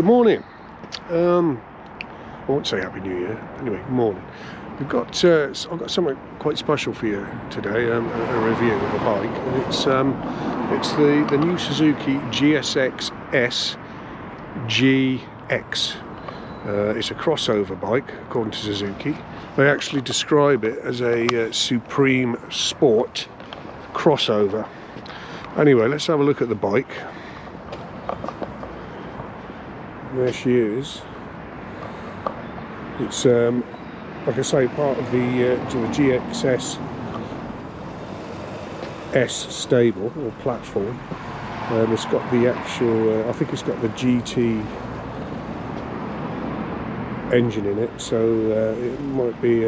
Good morning. I won't say Happy New Year. Anyway, good morning. I've got something quite special for you today. A review of a bike, and it's the new Suzuki GSX-S1000GX. It's a crossover bike, according to Suzuki. They actually describe it as a supreme sport crossover. Anyway, let's have a look at the bike. There she is. It's like I say, part of the GSX-S stable or platform. It's got the actual, I think it's got the GT engine in it, so it might be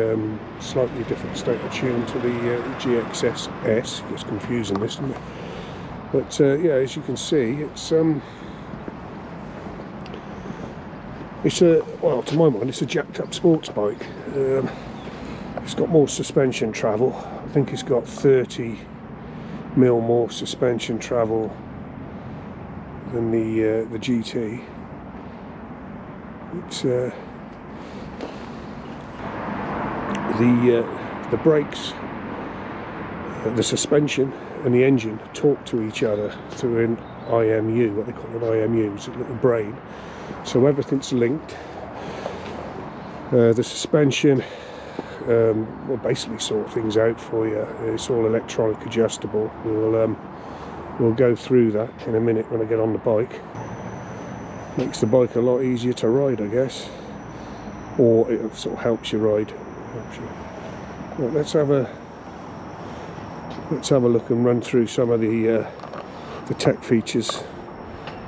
slightly different state of tune to the GSX-S. It gets confusing, this, doesn't it? But yeah, as you can see, it's a, well, to my mind, it's a jacked up sports bike. It's got more suspension travel. I think it's got 30mm more suspension travel than the GT. It's the brakes, the suspension and the engine talk to each other through an IMU, what they call an IMU, it's a little brain. So everything's linked. The suspension will basically sort things out for you. It's all electronic adjustable. We'll go through that in a minute when I get on the bike. Makes the bike a lot easier to ride, I guess, or it sort of helps you ride. Right, let's have a look and run through some of the tech features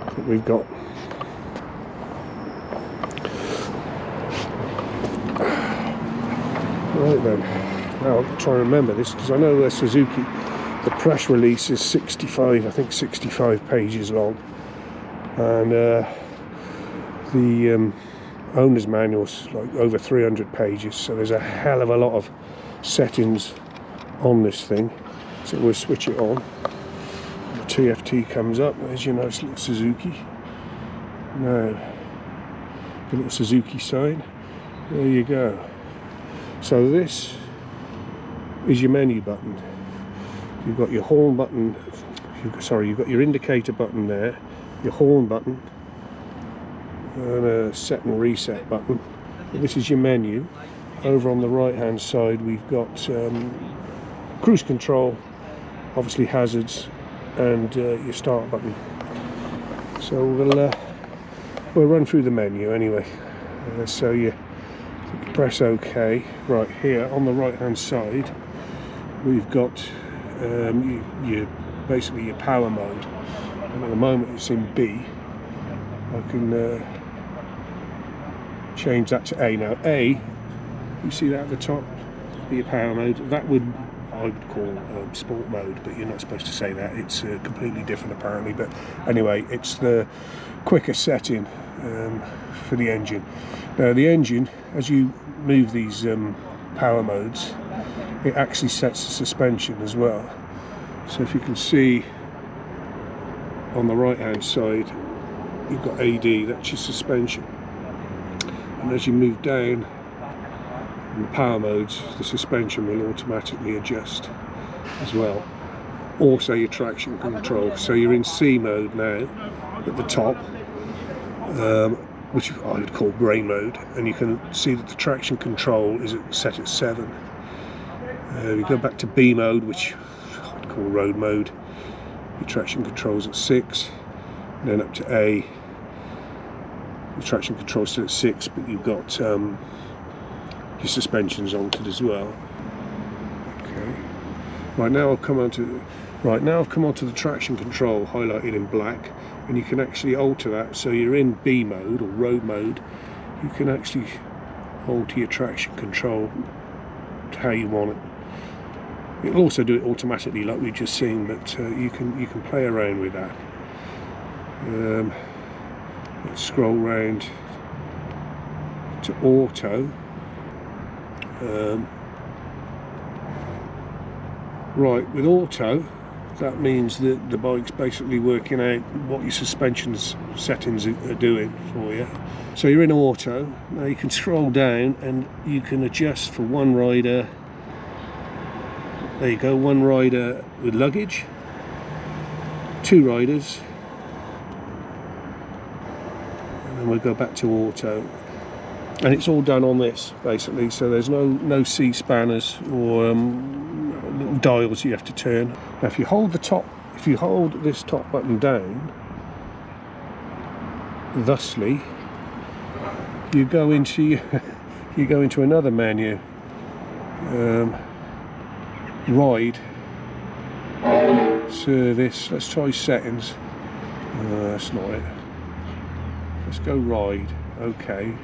that we've got. Right then, now I'll try and remember this, because I know Suzuki, the press release is 65 pages long, and the owner's manual's like over 300 pages, so there's a hell of a lot of settings on this thing. So we'll switch it on. The TFT comes up, there's your nice little Suzuki. Now, the little Suzuki sign, there you go. So this is your menu button. You've got your horn button, you've got your indicator button there, your horn button, and a set and reset button. This is your menu. Over on the right hand side we've got cruise control, obviously hazards, and your start button. So we'll run through the menu anyway. So you press OK. Right here on the right hand side we've got basically your power mode, and at the moment it's in B. I can change that to A. Now A, you see that at the top, be your power mode. That I would call sport mode, but you're not supposed to say that. It's completely different apparently. But anyway, it's the quicker setting for the engine. Now the engine, as you move these power modes, it actually sets the suspension as well. So if you can see on the right hand side, you've got AD, that's your suspension. And as you move down in the power modes, the suspension will automatically adjust as well. Also your traction control. So you're in C mode now at the top, which I would call brain mode, and you can see that the traction control is set at 7. You go back to B mode, which I'd call road mode. Your traction control's at 6, and then up to A. The traction control's still at 6, but you've got your suspensions altered as well. Okay. Right now I've come onto the traction control highlighted in black, and you can actually alter that. So you're in B mode or road mode. You can actually alter your traction control to how you want it. It'll also do it automatically, like we've just seen, but you can play around with that. Let's scroll round to auto. Right, with auto, that means that the bike's basically working out what your suspension settings are doing for you. So you're in auto. Now you can scroll down and you can adjust for one rider. There you go, one rider with luggage, two riders, and then we'll go back to auto. And it's all done on this basically, so there's no C spanners or little dials you have to turn. Now if you hold this top button down, thusly you go into another menu, ride, service. Let's try settings. That's not it. Let's go ride. Okay.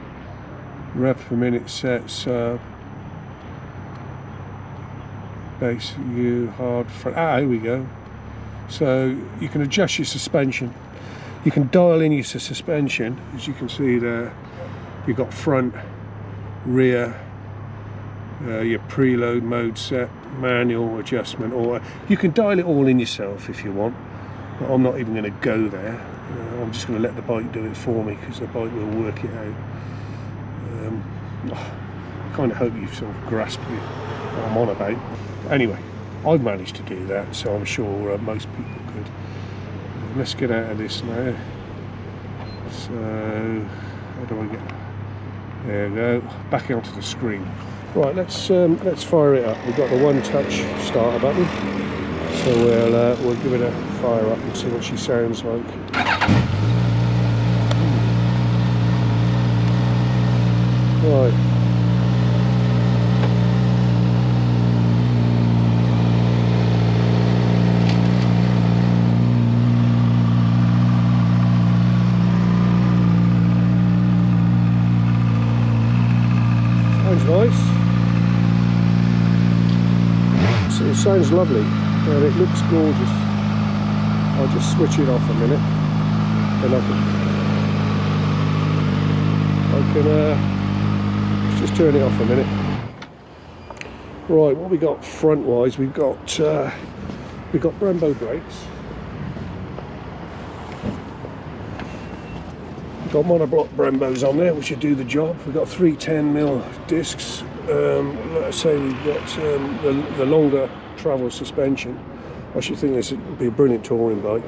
Rev per minute set, sub, base, U, hard, front. Here we go. So you can adjust your suspension. You can dial in your suspension. As you can see there, you've got front, rear, your preload mode set, manual adjustment, or you can dial it all in yourself if you want. But I'm not even going to go there. I'm just going to let the bike do it for me, because the bike will work it out. I kind of hope you've sort of grasped what I'm on about. Anyway, I've managed to do that, so I'm sure most people could. Let's get out of this now. So, how do I get? There we go. Back onto the screen. Right, let's fire it up. We've got the one-touch starter button, so we'll give it a fire up and see what she sounds like. Right. Sounds nice. So it sounds lovely and it looks gorgeous. I'll just switch it off a minute and I can just turn it off a minute. Right, what we got front wise, we've got Brembo brakes. We've got monoblock Brembos on there, which should do the job. We've got 310mm discs. Let's say we've got the longer travel suspension. I should think this would be a brilliant touring bike.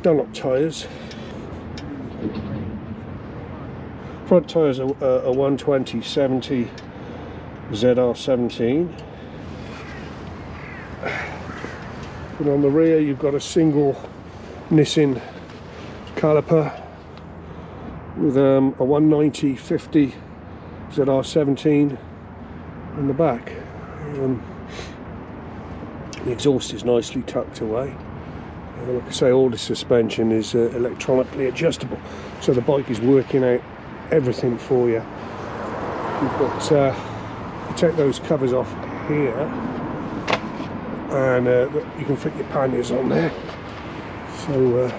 Dunlop tyres. Front tyres are a 120/70 ZR17. And on the rear you've got a single Nissin caliper with a 190/50 ZR17 in the back. The exhaust is nicely tucked away. Like I say, all the suspension is electronically adjustable, so the bike is working out everything for you. You've got you take those covers off here, and you can fit your panniers on there, so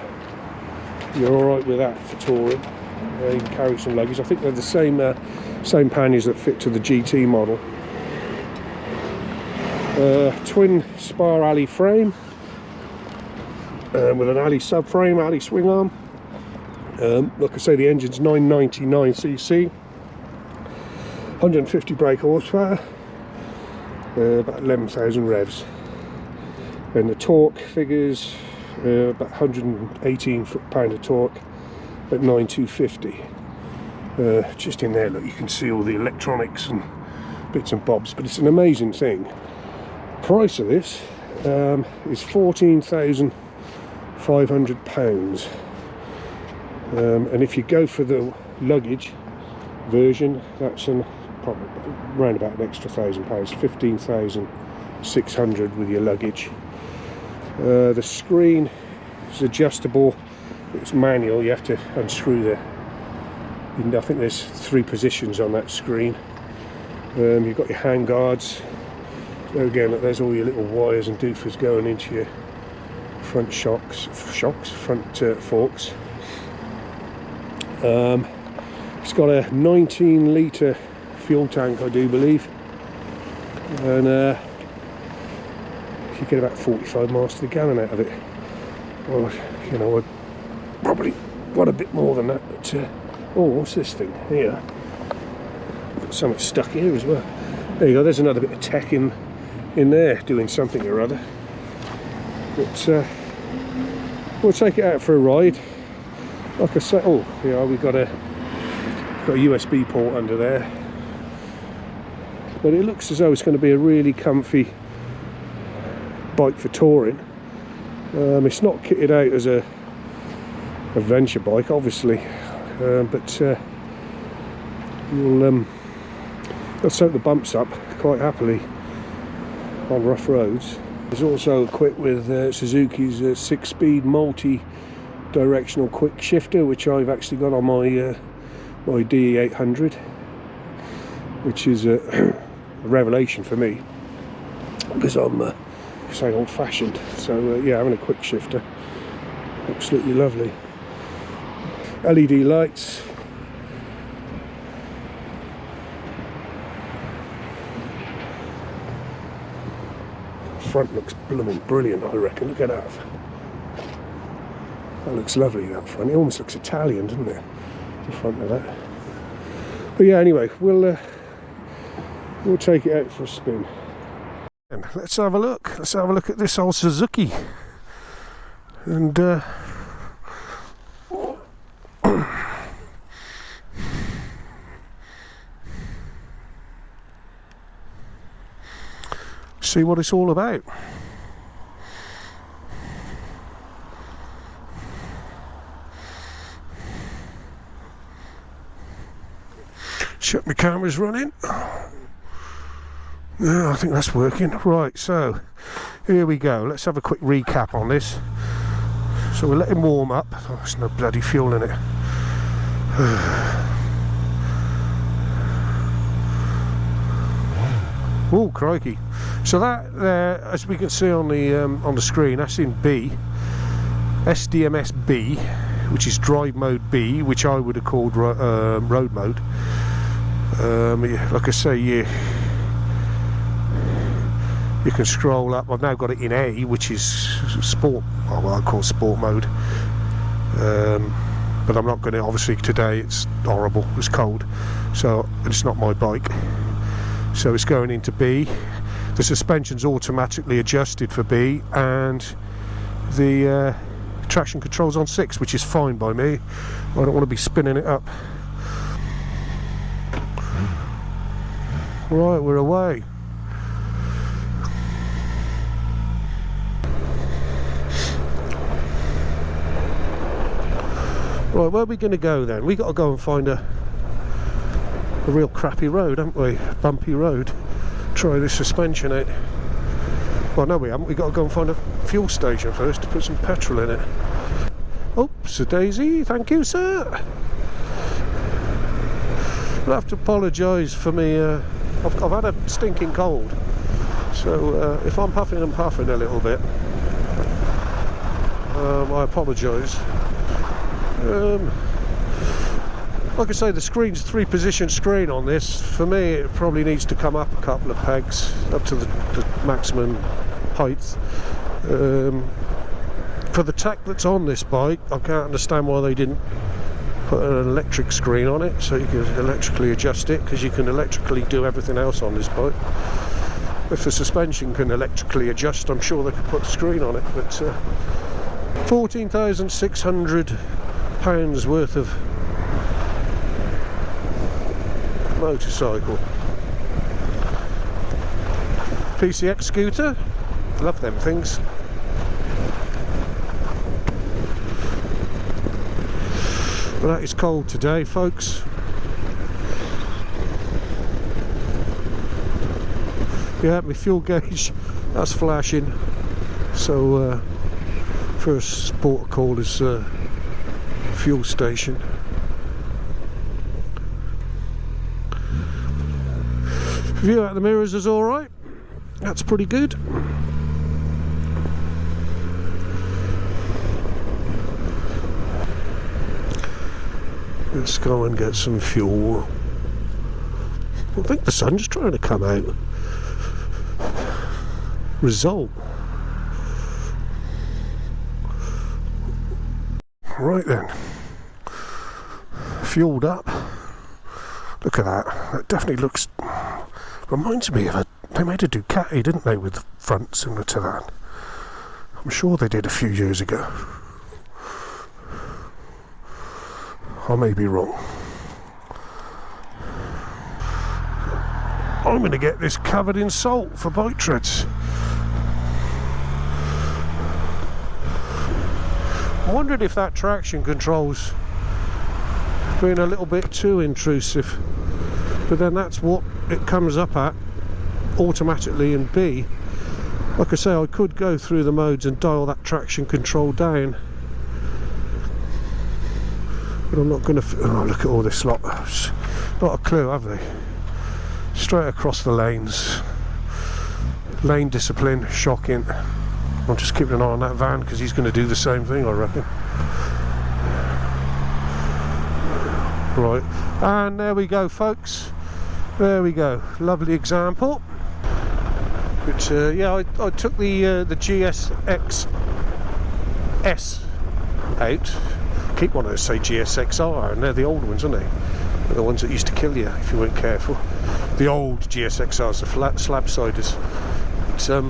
you're all right with that for touring. You can carry some luggage. I think they're the same panniers that fit to the GT model. Twin spar alley frame with an alley subframe, alley swing arm. Like I say, the engine's 999cc, 150 brake horsepower, about 11,000 revs, and the torque figures about 118 foot-pound of torque at 9,250. Just in there, look, you can see all the electronics and bits and bobs, but it's an amazing thing. Price of this is £14,500. And if you go for the luggage version, that's probably around about an extra £1,000, 15,600 with your luggage. The screen is adjustable. It's manual. You have to unscrew the. I think there's 3 positions on that screen. You've got your hand guards. There again, there's all your little wires and doofers going into your front front forks. It's got a 19-litre fuel tank, I do believe, and you get about 45 miles to the gallon out of it. Well, you know, I probably want a bit more than that, but oh, what's this thing here? Got something stuck here as well. There you go, there's another bit of tech in there doing something or other. But we'll take it out for a ride. Like I say, oh yeah, we've got a USB port under there, but it looks as though it's going to be a really comfy bike for touring. It's not kitted out as a adventure bike, obviously, but you'll soak the bumps up quite happily on rough roads. It's also equipped with Suzuki's 6-speed multi-directional quick shifter, which I've actually got on my my D800, which is a revelation for me because I'm say old-fashioned. So yeah, having a quick shifter, absolutely lovely. LED lights. Front looks blooming brilliant, I reckon. Look at that. That looks lovely, that front. It almost looks Italian, doesn't it? The front of that. But yeah, anyway, we'll take it out for a spin. And let's have a look. Let's have a look at this old Suzuki. And see what it's all about. Check my camera's running. Yeah, I think that's working. Right, so here we go. Let's have a quick recap on this. So we'll let him warm up. Oh, there's no bloody fuel in it. Oh, crikey. So that there, as we can see on the screen, that's in B, SDMS B, which is drive mode B, which I would have called road mode. Like I say, you can scroll up. I've now got it in A, which is sport. Well, I call sport mode. But I'm not going to. Obviously, today it's horrible. It's cold, so it's not my bike. So it's going into B. The suspension's automatically adjusted for B, and the traction control's on 6, which is fine by me. I don't want to be spinning it up. Right, we're away. Right, where are we going to go then? We got to go and find a real crappy road, haven't we? Bumpy road. Try this suspension out. Well, no, we haven't. We got to go and find a fuel station first to put some petrol in it. Oops, a daisy. Thank you, sir. I'll have to apologise for me. I've had a stinking cold, so if I'm huffing and puffing a little bit, I apologise. Like I say, the screen's 3-position screen on this. For me, it probably needs to come up a couple of pegs, up to the maximum height. For the tech that's on this bike, I can't understand why they didn't put an electric screen on it, so you can electrically adjust it, because you can electrically do everything else on this bike. If the suspension can electrically adjust, I'm sure they could put a screen on it. But £14,600 worth of motorcycle. PCX scooter, love them things. But that is cold today, folks. Yeah, my fuel gauge, that's flashing. So first sport call is fuel station. View out the mirrors is alright. That's pretty good. Let's go and get some fuel. I think the sun's trying to come out. Result. Right then, fueled up. Look at that. That definitely looks, reminds me of they made a Ducati, didn't they, with the front similar to that. I'm sure they did a few years ago. I may be wrong. I'm going to get this covered in salt for bike treads. I wondered if that traction control's been a little bit too intrusive, but then that's what it comes up at automatically in B. Like I say, I could go through the modes and dial that traction control down, but I'm not going to. Oh, look at all this lot. Not a clue, have they? Straight across the lanes. Lane discipline, shocking. I'm just keeping an eye on that van because he's going to do the same thing, I reckon. Right, and there we go, folks. There we go. Lovely example. But yeah, I took the GSX-S out. I keep wanting to say GSX-R, and they're the old ones, aren't they? They're the ones that used to kill you if you weren't careful. The old GSX-Rs, the flat slab-siders. But,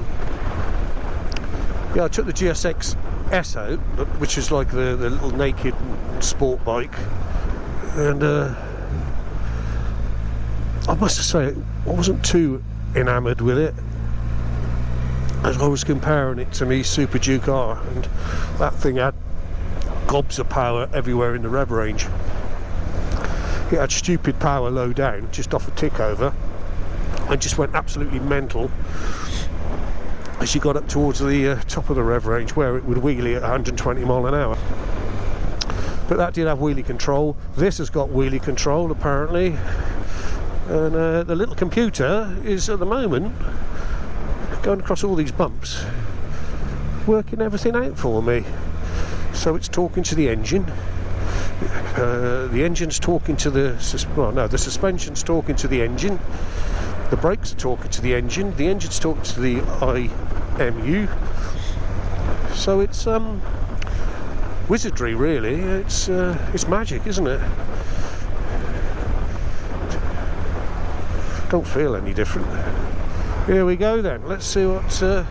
yeah, I took the GSX-S out, which is like the little naked sport bike, and I must say I wasn't too enamoured with it, as I was comparing it to me Super Duke R, and that thing had gobs of power everywhere in the rev range. It had stupid power low down, just off a tick over, and just went absolutely mental as you got up towards the top of the rev range, where it would wheelie at 120 mile an hour. But that did have wheelie control. This has got wheelie control apparently, and the little computer is at the moment going across all these bumps, working everything out for me. So it's talking to the engine. The engine's talking to the the suspension's talking to the engine. The brakes are talking to the engine's talking to the IMU. So it's wizardry, really. It's magic, isn't it? Don't feel any different. Here we go then. Let's see what. Oh,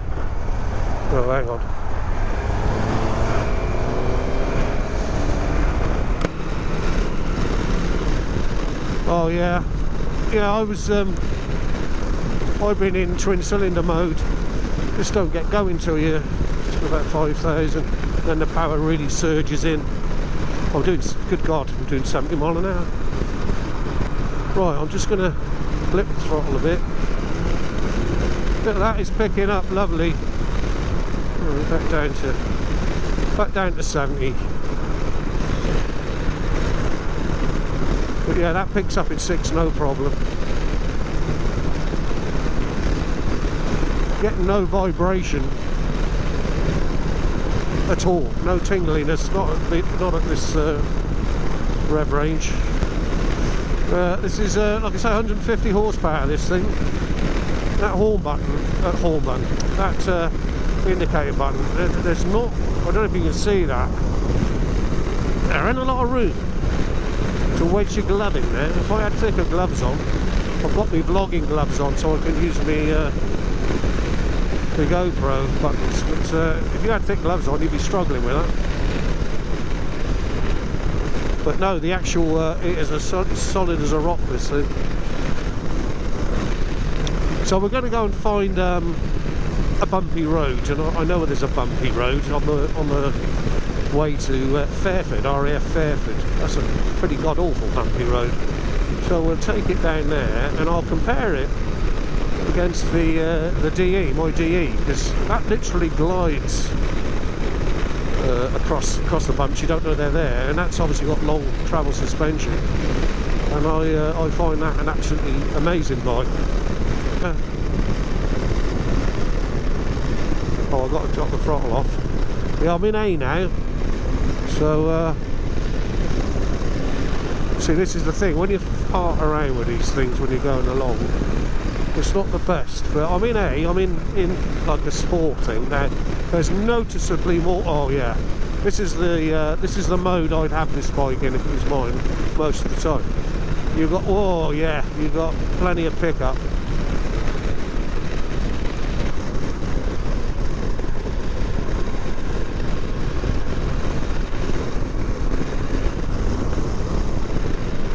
hang on. Oh yeah, I was. I've been in twin cylinder mode. Just don't get going till you're to about 5,000. Then the power really surges in. I'm doing. Good God, I'm doing 70 mile an hour. Right, I'm just gonna flip the throttle a bit. But that is picking up lovely. Back down to 70. But yeah, that picks up at 6, no problem. Getting no vibration at all, no tingliness, not at this rev range. This is, like I say, 150 horsepower. This thing. That horn button, that indicator button. There's not. I don't know if you can see that. There ain't a lot of room to wedge your glove in there. If I had thicker gloves on, I've got my vlogging gloves on, so I can use the GoPro buttons. But if you had thick gloves on, you'd be struggling with that. But no, the actual it is as solid as a rock, this thing. So we're going to go and find a bumpy road, and I know there's a bumpy road on the way to Fairford, RAF Fairford. That's a pretty god-awful bumpy road. So we'll take it down there, and I'll compare it against the DE, my DE, because that literally glides across the bumps. You don't know they're there, and that's obviously got long travel suspension, and I find that an absolutely amazing bike. Oh, I've got to drop the throttle off. Yeah, I'm in A now. So see, this is the thing, when you fart around with these things when you're going along, it's not the best. But I'm in A, I'm in like a sport thing now. There's noticeably more. Oh yeah, This is the mode I'd have this bike in if it was mine most of the time. You've got, oh yeah, you've got plenty of pickup.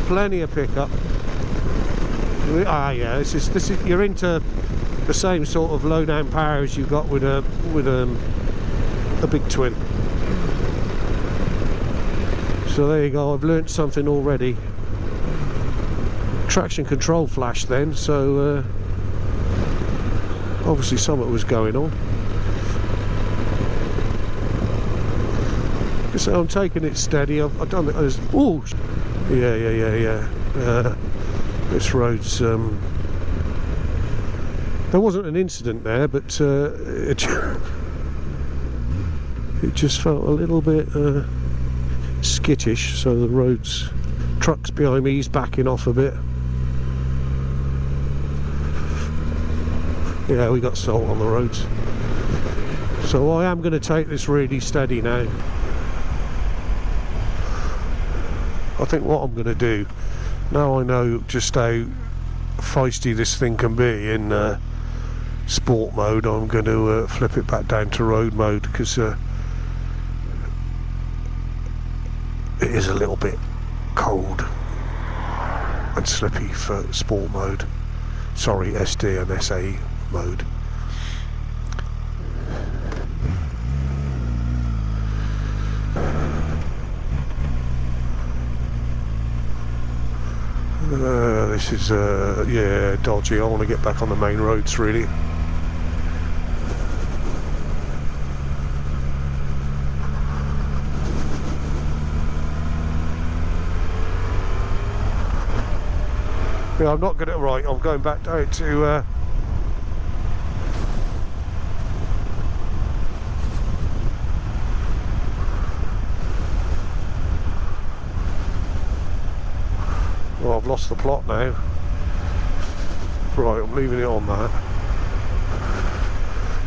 Plenty of pickup. Ah yeah, this is you're into the same sort of low down power as you got with a big twin. So there you go, I've learnt something already. Traction control flash then, so obviously something was going on. So I'm taking it steady. I've done it as, oh yeah. This road's there wasn't an incident there, but it just felt a little bit skittish. So the road's trucks behind me, he's backing off a bit. Yeah, we got salt on the roads. So I am going to take this really steady now. I think what I'm going to do, now I know just how feisty this thing can be in sport mode, I'm going to flip it back down to road mode, because it is a little bit cold and slippy for sport mode. Sorry, SD and SA mode. This is yeah, dodgy. I want to get back on the main roads really. Yeah, I'm not gonna, right, I'm going back down to well, I've lost the plot now. Right, I'm leaving it on that.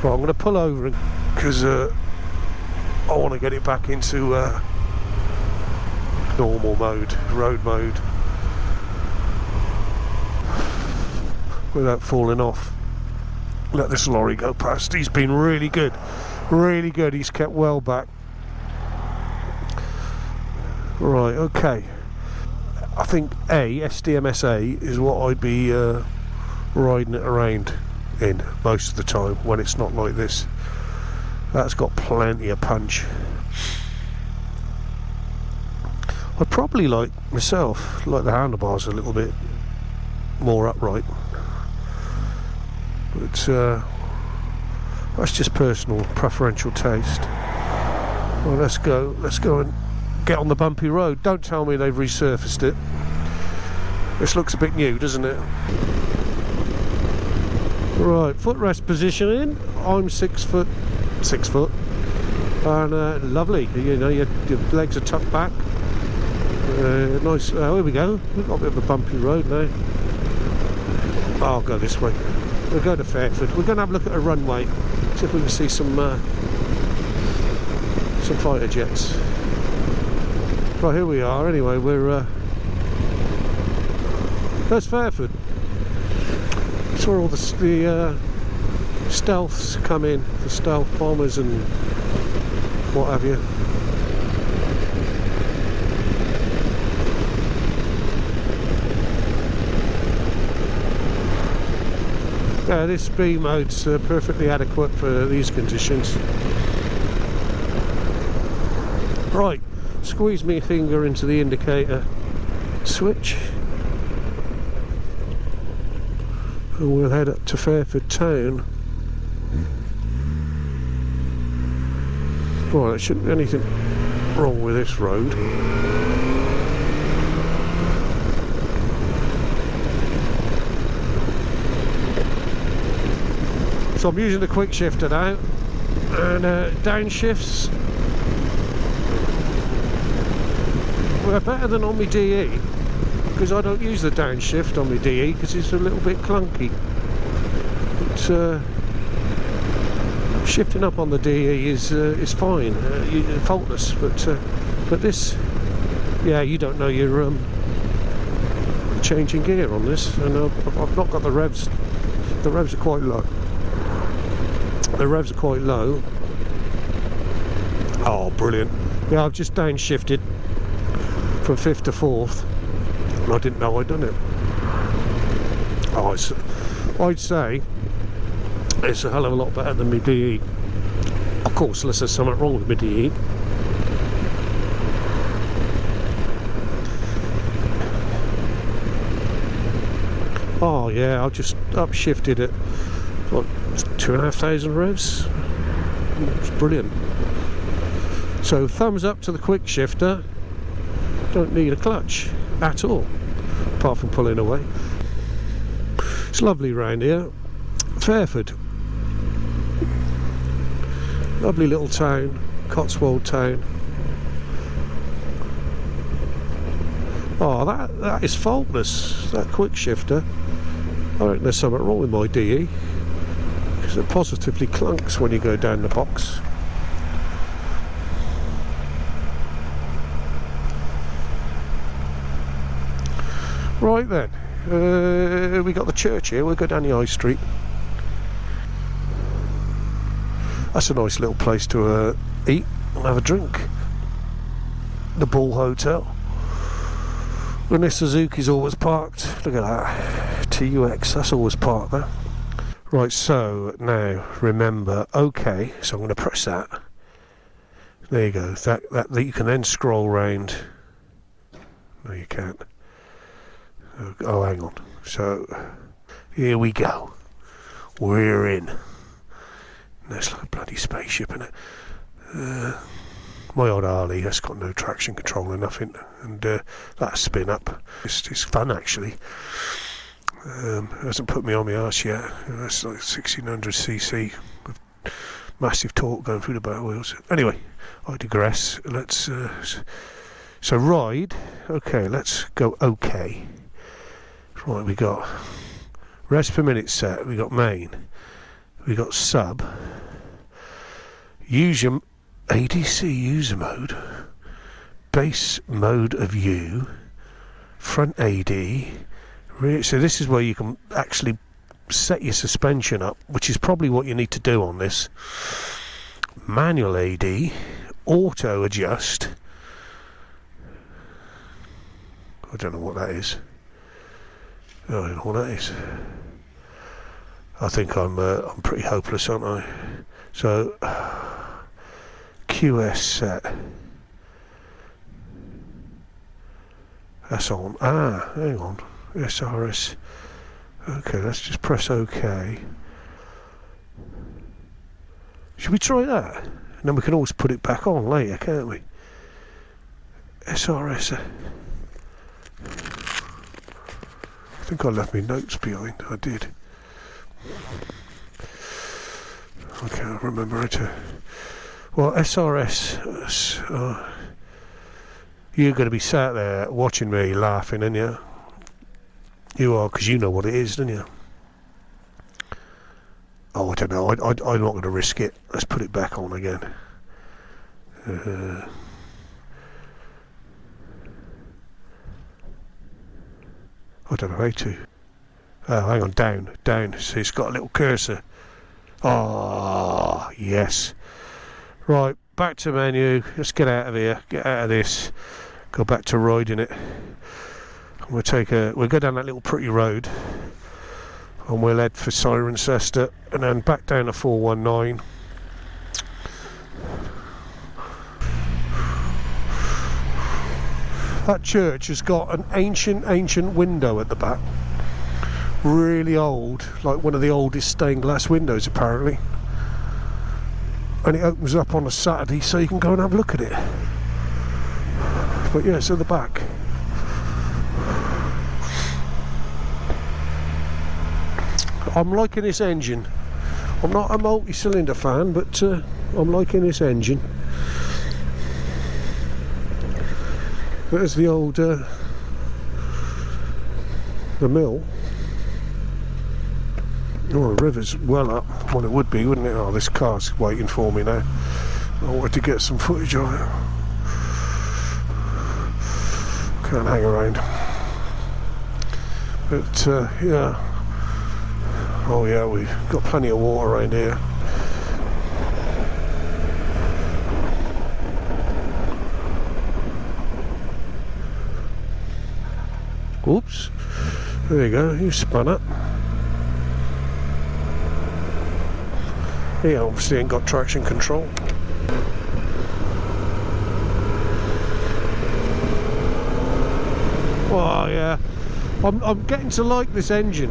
Right, I'm going to pull over because I want to get it back into normal mode, road mode, without falling off. Let this lorry go past. He's been really good, really good. He's kept well back. Right, okay. I think SDMSA is what I'd be riding it around in most of the time when it's not like this. That's got plenty of punch. I'd probably like the handlebars a little bit more upright, but that's just personal preferential taste. Well, let's go and get on the bumpy road. Don't tell me they've resurfaced it. This looks a bit new, doesn't it? Right, footrest positioning. I'm 6 foot, and lovely. You know, your legs are tucked back. Nice. Here we go. We've got a bit of a bumpy road now. I'll go this way. We'll go to Fairford. We're going to have a look at a runway, see if we can see some fighter jets. Right, here we are. Anyway, we're there's Fairford. That's where all the stealths come in, the stealth bombers and what have you. Yeah, this B mode's perfectly adequate for these conditions. Right, squeeze my finger into the indicator switch. And we'll head up to Fairford town. Right, there shouldn't be anything wrong with this road. So I'm using the quickshifter now, and downshifts were better than on my DE, because I don't use the downshift on my DE because it's a little bit clunky. But Shifting up on the DE is fine, faultless, but this, yeah, you don't know you're changing gear on this, and I've not got the revs. The revs are quite low. The revs are quite low. Oh, brilliant! Yeah, I've just downshifted from 5th to 4th, and I didn't know I'd done it. Oh, I'd say it's a hell of a lot better than my DE. Of course, unless there's something wrong with my DE. Oh yeah, I've just upshifted it, what, 2,500 revs. It's brilliant. So thumbs up to the quick shifter. Don't need a clutch at all, apart from pulling away. It's lovely round here. Fairford, lovely little town, Cotswold town. Oh, that is faultless, that quick shifter. I reckon there's something wrong with my DE, because it positively clunks when you go down the box. Right then, we got the church here. We'll go down the high street. That's a nice little place to eat and have a drink. The Bull Hotel. And this Suzuki's always parked. Look at that. TUX, that's always parked there. Right, so now remember, okay, so I'm going to press that. There you go. That you can then scroll round. No, you can't. Oh, hang on. So here we go. We're in. There's like a bloody spaceship in it. My old Harley has got no traction control or nothing, and that spin up. It's fun actually. It hasn't put me on my arse yet. That's like 1600cc with massive torque going through the back wheels. Anyway, I digress. Let's so ride. Okay, let's go. Okay. Right, we got revs per minute set. We got main. We got sub. Use your ADC user mode. Base mode of U. Front AD. So this is where you can actually set your suspension up, which is probably what you need to do on this. Manual AD. Auto adjust. I don't know what that is. I don't know what that is. I think I'm pretty hopeless, aren't I? So QS set. That's on. Ah, hang on. SRS. Okay, let's just press OK. Should we try that? And then we can always put it back on later, can't we? SRS. I think I left my notes behind. I did. I can't remember how to. Well, SRS. You're going to be sat there watching me laughing, aren't you? You are, because you know what it is, don't you? Oh, I don't know. I'm not going to risk it. Let's put it back on again. I don't know how to. Oh, hang on, down. So it's got a little cursor. Oh, yes. Right, back to menu. Let's get out of here. Get out of this. Go back to riding it. We'll go down that little pretty road, and we'll head for Cirencester, and then back down to 419. That church has got an ancient window at the back. Really old, like one of the oldest stained glass windows apparently. And it opens up on a Saturday, so you can go and have a look at it. But yeah, it's at the back. I'm liking this engine. I'm not a multi-cylinder fan, but I'm liking this engine. There's the old the mill. Oh, the river's well up. Well, it would be, wouldn't it? Oh, this car's waiting for me now. I wanted to get some footage of it. Can't hang around. But yeah. Oh yeah, we've got plenty of water around here. Oops. There you go, you spun up. He obviously ain't got traction control. Oh yeah, I'm getting to like this engine.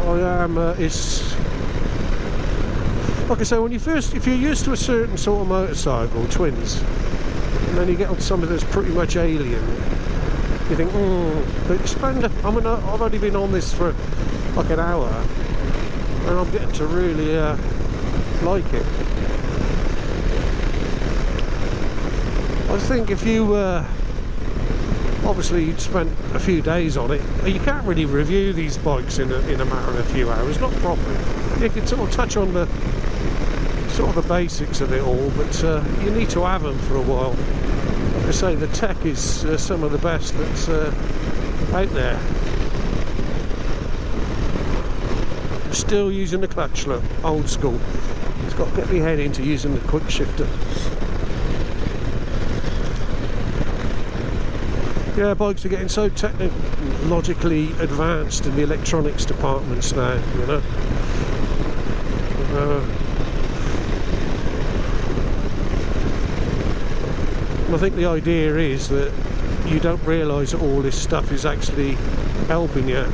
I am. It's like I say, when if you're used to a certain sort of motorcycle, twins, and then you get on something that's pretty much alien, you think, but I've only been on this for like an hour, and I'm getting to really like it. I think if you obviously you'd spent a few days on it, you can't really review these bikes in a matter of a few hours, not properly. You can sort of touch on the basics of it all, but you need to have them for a while. Like I say, the tech is some of the best that's out there. Still using the clutch, look, old school. It's got to get my head into using the quick shifter. Yeah, bikes are getting so technologically advanced in the electronics departments now, you know. I think the idea is that you don't realise that all this stuff is actually helping you.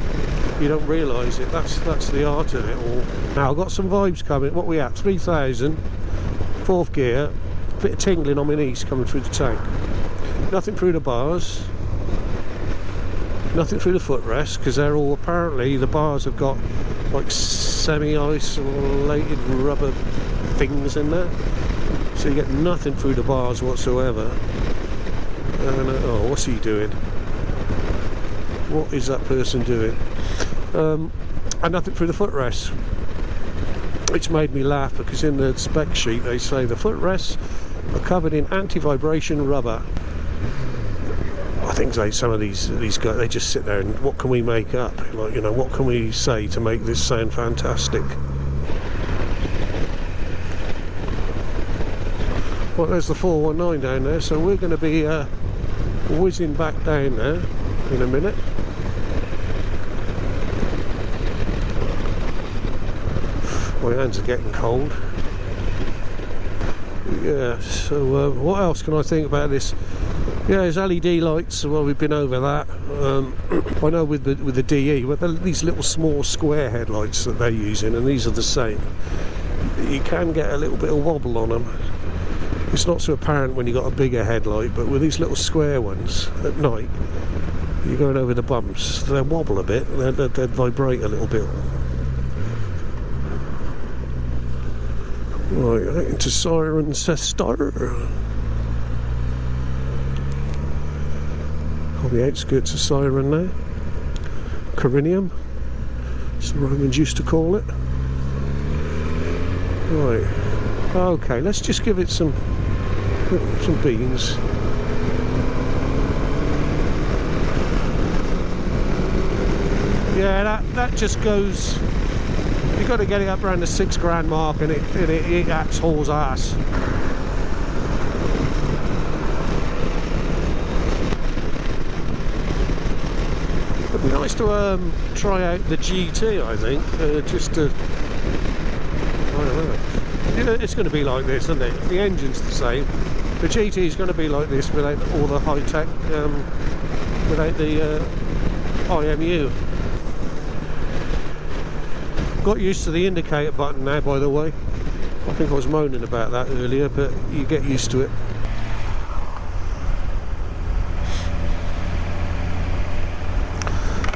You don't realise it. That's the art of it all. Now I've got some vibes coming. What we at? 3,000, 4th gear, a bit of tingling on my knees coming through the tank. Nothing through the bars. Nothing through the footrest, because they're all, apparently the bars have got like semi-isolated rubber things in there, so you get nothing through the bars whatsoever. And oh, what's he doing? What is that person doing? And nothing through the footrest, which made me laugh, because in the spec sheet they say the footrests are covered in anti-vibration rubber. I think some of these guys, they just sit there and what can we make up? Like, you know, what can we say to make this sound fantastic? Well, there's the 419 down there, so we're going to be whizzing back down there in a minute. My hands are getting cold. Yeah, so what else can I think about this? Yeah, there's LED lights. Well, we've been over that. I know with the DE, with these little small square headlights that they're using, and these are the same. You can get a little bit of wobble on them. It's not so apparent when you've got a bigger headlight, but with these little square ones at night, you're going over the bumps, they wobble a bit, they'd vibrate a little bit. Right, into Cirencester. On the outskirts of Siren now. Corinium, as the Romans used to call it. Right, okay, let's just give it some beans. Yeah, that just goes. You've got to get it up around the £6,000 mark, and it acts hauls ass. It'd be nice to try out the GT, I think, just to. I don't know. It's going to be like this, isn't it? The engine's the same. The GT is going to be like this without all the high tech, without the IMU. Got used to the indicator button now, by the way. I think I was moaning about that earlier, but you get used to it.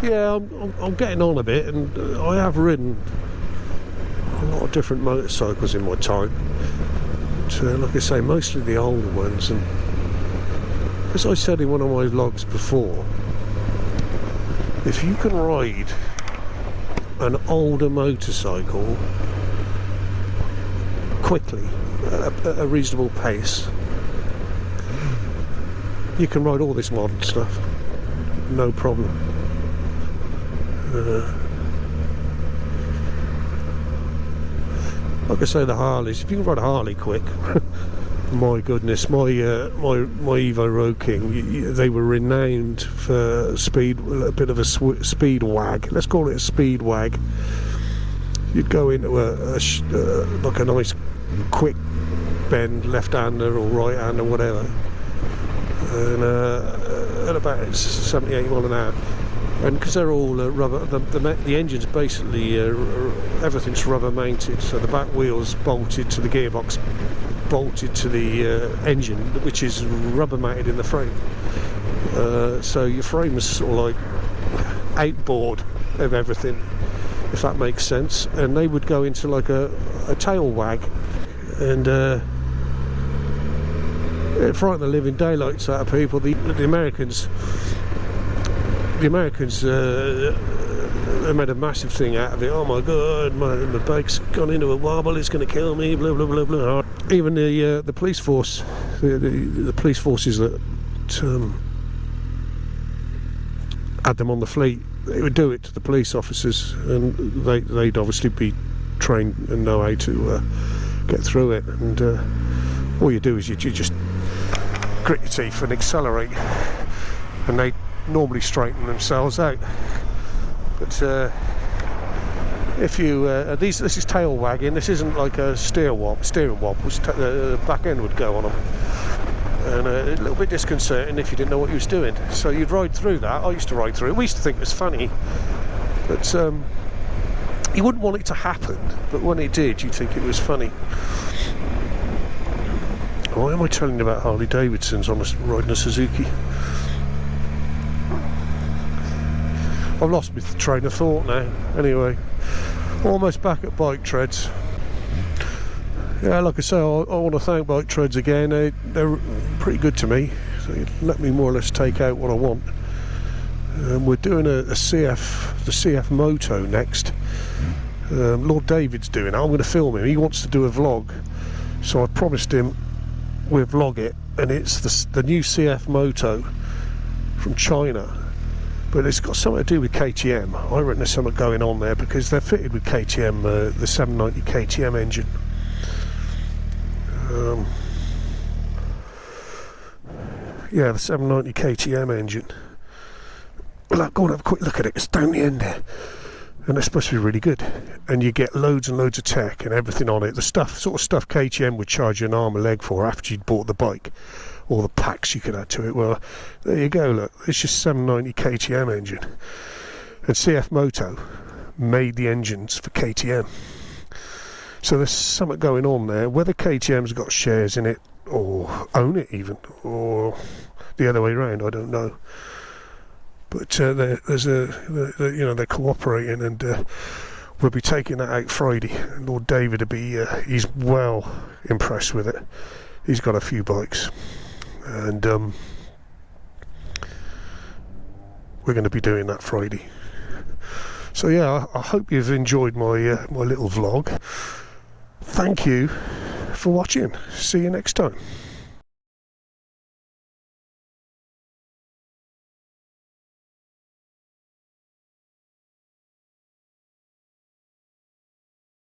Yeah, I'm getting on a bit, and I have ridden a lot of different motorcycles in my time. But, like I say, mostly the older ones, and as I said in one of my vlogs before, if you can ride an older motorcycle quickly at a reasonable pace, you can ride all this modern stuff, no problem. Like I say, the Harleys, if you can ride a Harley quick, my goodness, my Evo Road King, they were renowned for speed, a bit of a speed wag. Let's call it a speed wag. You'd go into like a nice quick bend, left-hander or right-hander, whatever, and at about 70, 80 mile an hour. And because they're all rubber, the engine's basically everything's rubber mounted, so the back wheels bolted to the gearbox, bolted to the engine, which is rubber mounted in the frame. So your frame is sort of like outboard of everything, if that makes sense. And they would go into like a tail wag, and it frightened the living daylights out of people. The Americans they made a massive thing out of it. Oh my god, my bike's gone into a wobble, it's going to kill me, blah blah blah blah. Even the police force, the police forces that had them on the fleet, they would do it to the police officers, and they'd obviously be trained and know how to get through it. And all you do is you just grit your teeth and accelerate, and they normally straighten themselves out. But if you this is tail wagging, this isn't like a steering wobble, which the back end would go on them, and a little bit disconcerting if you didn't know what you was doing. So you'd ride through that. I used to ride through it. We used to think it was funny, but you wouldn't want it to happen, but when it did, you'd think it was funny. Why am I telling you about Harley Davidsons on riding a Suzuki? I've lost my train of thought now. Anyway, almost back at Bike Treads. Yeah, like I say, I want to thank Bike Treads again. They're pretty good to me. So they let me more or less take out what I want. We're doing the CF Moto next. Lord David's doing it. I'm going to film him. He wants to do a vlog, so I promised him we'll vlog it. And it's the new CF Moto from China. But it's got something to do with KTM. I reckon there's something going on there, because they're fitted with KTM, the 790 KTM engine. Yeah, the 790 KTM engine. Well, go and have a quick look at it. It's down the end there, and it's supposed to be really good. And you get loads and loads of tech and everything on it. The sort of stuff KTM would charge you an arm and leg for after you'd bought the bike. All the packs you could add to it. Well, there you go, look, it's just 790 KTM engine, and CF Moto made the engines for KTM, so there's something going on there. Whether KTM's got shares in it or own it even, or the other way around, I don't know, but they're cooperating, and we'll be taking that out Friday. Lord David will be he's well impressed with it. He's got a few bikes, and we're going to be doing that Friday. So yeah, I hope you've enjoyed my my little vlog. Thank you for watching. See you next time.